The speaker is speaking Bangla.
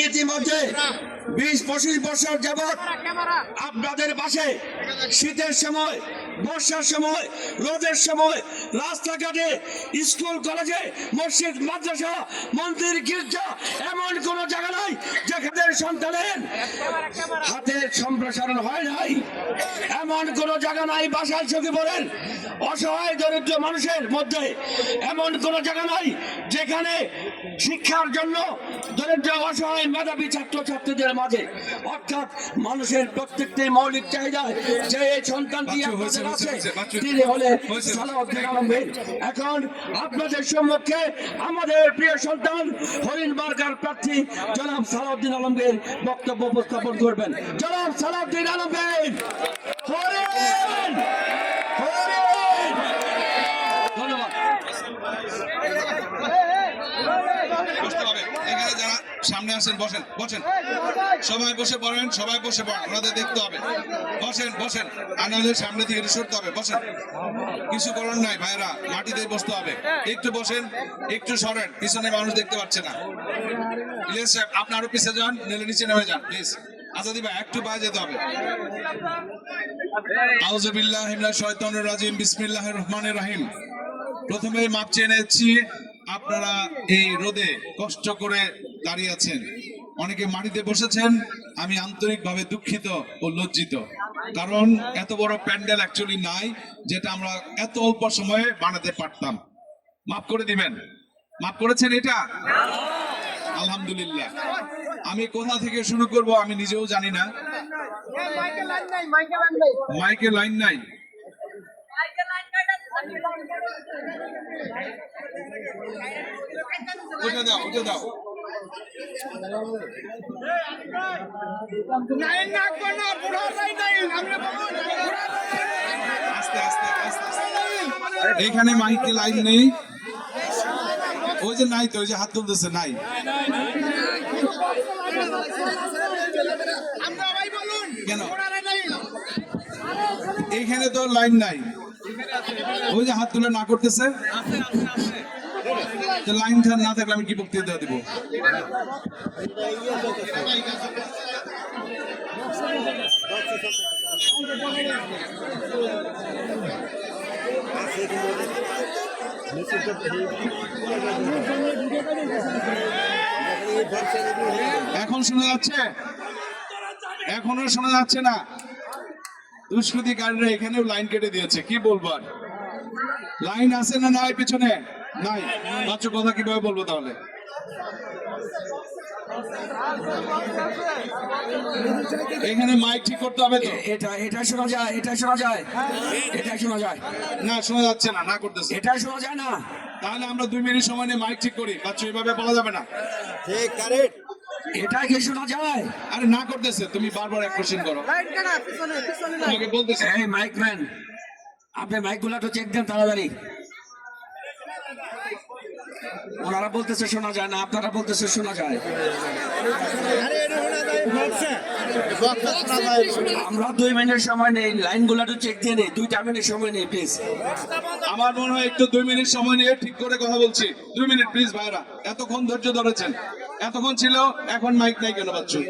ইতিমধ্যে 20-25 বছর যাবৎ আপনাদের পাশে শীতের সময়, বর্ষার সময়, রোদের সময়, রাস্তাঘাটে, স্কুল, কলেজে, মসজিদ, মাদ্রাসা, মন্দির, গির্জা, এমন কোন জায়গা নাই যেখানে সন্তানের হাতের সম্প্রসারণ হয় নাই। এমন কোন জায়গা নাই বাসায় চোখে পড়েন অসহায় দরিদ্র মানুষের মধ্যে। এমন কোন জায়গা নাই যেখানে শিক্ষার জন্য দরিদ্র অসহায় মেধাবী ছাত্রছাত্রীদের মাঝে, অর্থাৎ মানুষের প্রত্যেকটি মৌলিক চাহিদা যে সন্তানটি আপনাদের আছে তিনি হলেন সালাউদ্দিন আলম ভাই। এখন আপনাদের সম্মুখে আমাদের প্রিয় সন্তান হরিণ মার্কার প্রার্থী জনাব সালাউদ্দিন আলম ভাইয়ের বক্তব্য উপস্থাপন করবেন। জনাব সালাউদ্দিন আলম ভাই, হরিণ হরিণ। ধন্যবাদ। যারা সামনে আসেন বসেন, বসেন, সবাই বসে পড়েন, সবাই বসে পড়েন, আপনাদের দেখতে হবে। বসেন বসেন, আপনাদের সামনে থেকে সরতে হবে। বসেন, কিছু করার নাই ভাইরা, মাটিতে বসতে হবে। একটু বসেন, একটু সরেন, পিছনে মানুষ দেখতে পাচ্ছে না। প্লিজ সাহেব আপনি আরো পিছিয়ে যান, নেলে নিচে নেমে যান প্লিজ। আজাদি ভাই একটু বাইরে যেতে হবে। আউযু বিল্লাহি মিনাশ শাইতানির রাজিম, বিসমিল্লাহির রহমানির রহিম। প্রথমে মাপ চেয়ে নিচ্ছি, আপনারা এই রোদে কষ্ট করে দাঁড়িয়ে আছেন, অনেকে মাটিতে বসেছেন। আমি আন্তরিকভাবে দুঃখিত ও লজ্জিত, কারণ এত বড় প্যান্ডেল অ্যাকচুয়ালি নাই যেটা আমরা এত অল্প সময়ে বানাতে পারতাম। মাফ করে দিবেন। মাফ করেছেন এটা? আলহামদুলিল্লাহ। আমি কোথা থেকে শুরু করব আমি নিজেও জানি না। মাইকে লাইন নাই। উঠে দাও, উঠে দাও। আস্তে আস্তে আস্তে আস্তে। এখানে মাইকে লাইন নেই। ওই যে নাই তো, ওই যে হাত তুলতেছে নাই। কেন এইখানে তো লাইন নাই? ওই যে হাত তুলে না করতেছে। লাইন না থাকলে আমি কি বক্তৃতা দিব? এখন শোনা যাচ্ছে? এখনো শোনা যাচ্ছে না? দুষ্কৃতিকারীরা এখানেও লাইন কেটে দিয়েছে, কি বলবো আর? লাইন আছে না নাই পিছনে? নাই। বাচ্চা কথা কিভাবে বলবো তাহলে? এখানে মাইক ঠিক করতে হবে তো। এটা শোনা যায়, এটা শোনা যায়, এটা শোনা যায় না, শোনা যাচ্ছে না, না করতেছে। এটা শোনা যায় না। তাহলে আমরা 2 মিনিট সময় নিয়ে মাইক ঠিক করি। বাচ্চা এভাবে বলা যাবে না। ঠিক, কারেক্ট। এটা কি শোনা যায়? আরে না করতেছে, তুমি বারবার এক কোশ্চেন করো। তোমাকে বলতেছে। এই মাইকম্যান, আপনি মাইকগুলো তো চেক দেন তাড়াতাড়ি। ওনারা বলতেছে শোনা যায় না, আপনারা বলতেছে শোনা যায়। আমরা 2 মিনিট সময় নেই, লাইনগুলো তো চেক দিয়ে নেই। 2টা মিনিট সময় নেই প্লিজ। আমার মনে হয় একটু 2 মিনিট সময় নিয়ে ঠিক করে কথা বলছি। 2 মিনিট প্লিজ ভাইরা, এতক্ষণ ধৈর্য ধরেছেন, এতক্ষণ ছিল, এখন মাইক নাই কেন বাচ্চু?